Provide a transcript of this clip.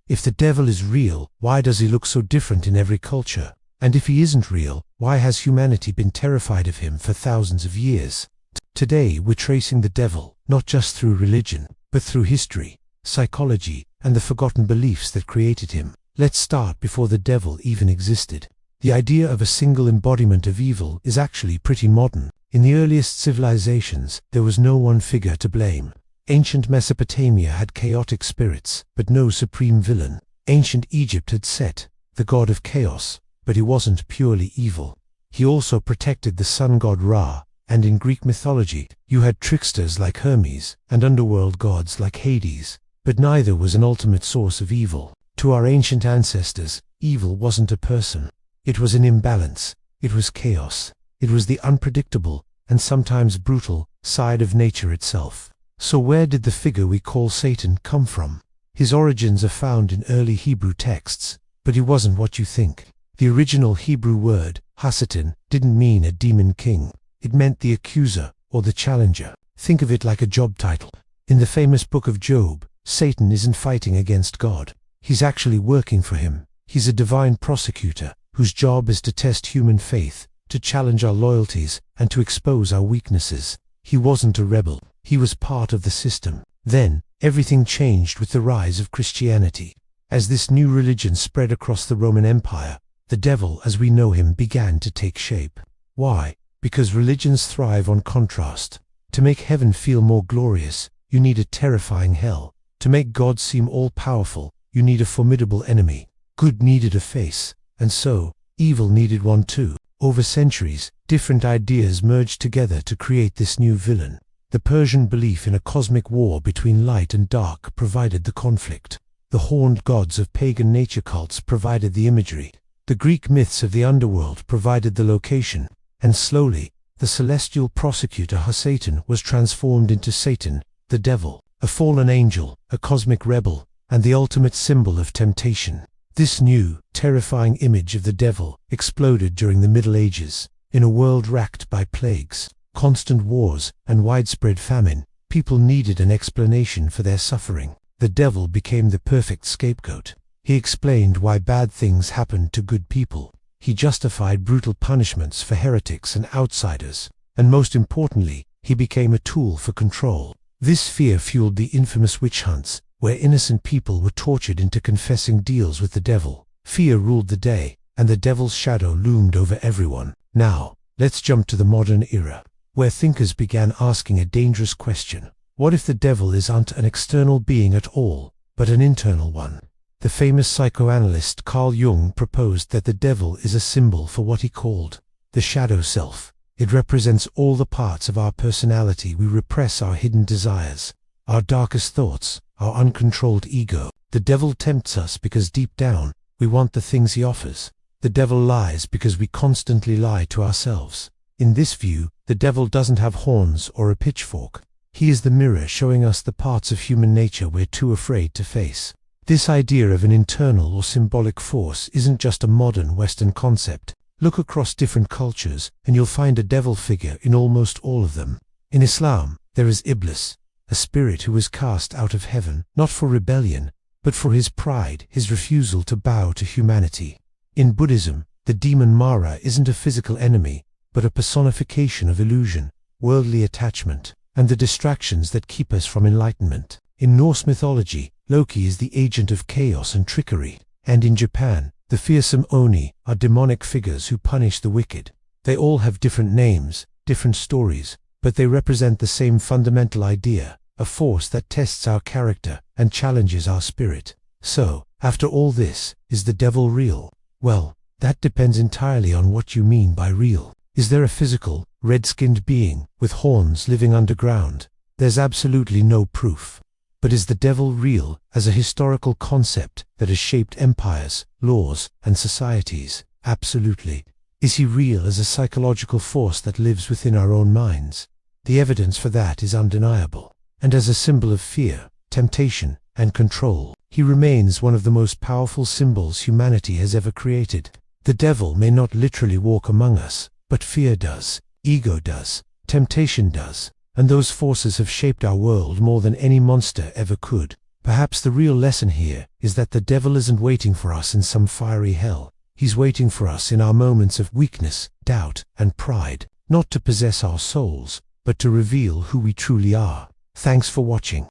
If the devil is real, why does he look so different in every culture? And if he isn't real, why has humanity been terrified of him for thousands of years? Today we're tracing the devil, not just through religion, but through history, psychology, and the forgotten beliefs that created him. Let's start before the devil even existed. The idea of a single embodiment of evil is actually pretty modern. In the earliest civilizations, there was no one figure to blame. Ancient Mesopotamia had chaotic spirits, but no supreme villain. Ancient Egypt had Set, the god of chaos, but he wasn't purely evil. He also protected the sun god Ra, and in Greek mythology, you had tricksters like Hermes, and underworld gods like Hades, but neither was an ultimate source of evil. To our ancient ancestors, evil wasn't a person. It was an imbalance. It was chaos. It was the unpredictable, and sometimes brutal, side of nature itself. So where did the figure we call Satan come from? His origins are found in early Hebrew texts, but he wasn't what you think. The original Hebrew word, Hasatan, didn't mean a demon king. It meant the accuser, or the challenger. Think of it like a job title. In the famous book of Job, Satan isn't fighting against God. He's actually working for him. He's a divine prosecutor, whose job is to test human faith, to challenge our loyalties, and to expose our weaknesses. He wasn't a rebel. He was part of the system. Then, everything changed with the rise of Christianity. As this new religion spread across the Roman Empire, the devil as we know him began to take shape. Why? Because religions thrive on contrast. To make heaven feel more glorious, you need a terrifying hell. To make God seem all-powerful, you need a formidable enemy. Good needed a face, and so, evil needed one too. Over centuries, different ideas merged together to create this new villain. The Persian belief in a cosmic war between light and dark provided the conflict. The horned gods of pagan nature cults provided the imagery. The Greek myths of the underworld provided the location, and slowly, the celestial prosecutor Hasatan was transformed into Satan, the devil, a fallen angel, a cosmic rebel, and the ultimate symbol of temptation. This new, terrifying image of the devil exploded during the Middle Ages. In a world racked by plagues, constant wars, and widespread famine, people needed an explanation for their suffering. The devil became the perfect scapegoat. He explained why bad things happened to good people. He justified brutal punishments for heretics and outsiders. And most importantly, he became a tool for control. This fear fueled the infamous witch hunts, where innocent people were tortured into confessing deals with the devil. Fear ruled the day, and the devil's shadow loomed over everyone. Now, let's jump to the modern era, where thinkers began asking a dangerous question. What if the devil isn't an external being at all, but an internal one? The famous psychoanalyst Carl Jung proposed that the devil is a symbol for what he called the shadow self. It represents all the parts of our personality we repress, our hidden desires, our darkest thoughts, our uncontrolled ego. The devil tempts us because deep down, we want the things he offers. The devil lies because we constantly lie to ourselves. In this view, the devil doesn't have horns or a pitchfork. He is the mirror showing us the parts of human nature we're too afraid to face. This idea of an internal or symbolic force isn't just a modern Western concept. Look across different cultures, and you'll find a devil figure in almost all of them. In Islam, there is Iblis, a spirit who was cast out of heaven, not for rebellion, but for his pride, his refusal to bow to humanity. In Buddhism, the demon Mara isn't a physical enemy, but a personification of illusion, worldly attachment, and the distractions that keep us from enlightenment. In Norse mythology, Loki is the agent of chaos and trickery, and in Japan, the fearsome Oni are demonic figures who punish the wicked. They all have different names, different stories, but they represent the same fundamental idea, a force that tests our character and challenges our spirit. So, after all this, is the devil real? Well, that depends entirely on what you mean by real. Is there a physical, red-skinned being with horns living underground? There's absolutely no proof. But is the devil real as a historical concept that has shaped empires, laws, and societies? Absolutely. Is he real as a psychological force that lives within our own minds? The evidence for that is undeniable. And as a symbol of fear, temptation, and control, he remains one of the most powerful symbols humanity has ever created. The devil may not literally walk among us, but fear does, ego does, temptation does. And those forces have shaped our world more than any monster ever could. Perhaps the real lesson here is that the devil isn't waiting for us in some fiery hell. He's waiting for us in our moments of weakness, doubt, and pride, not to possess our souls, but to reveal who we truly are. Thanks for watching.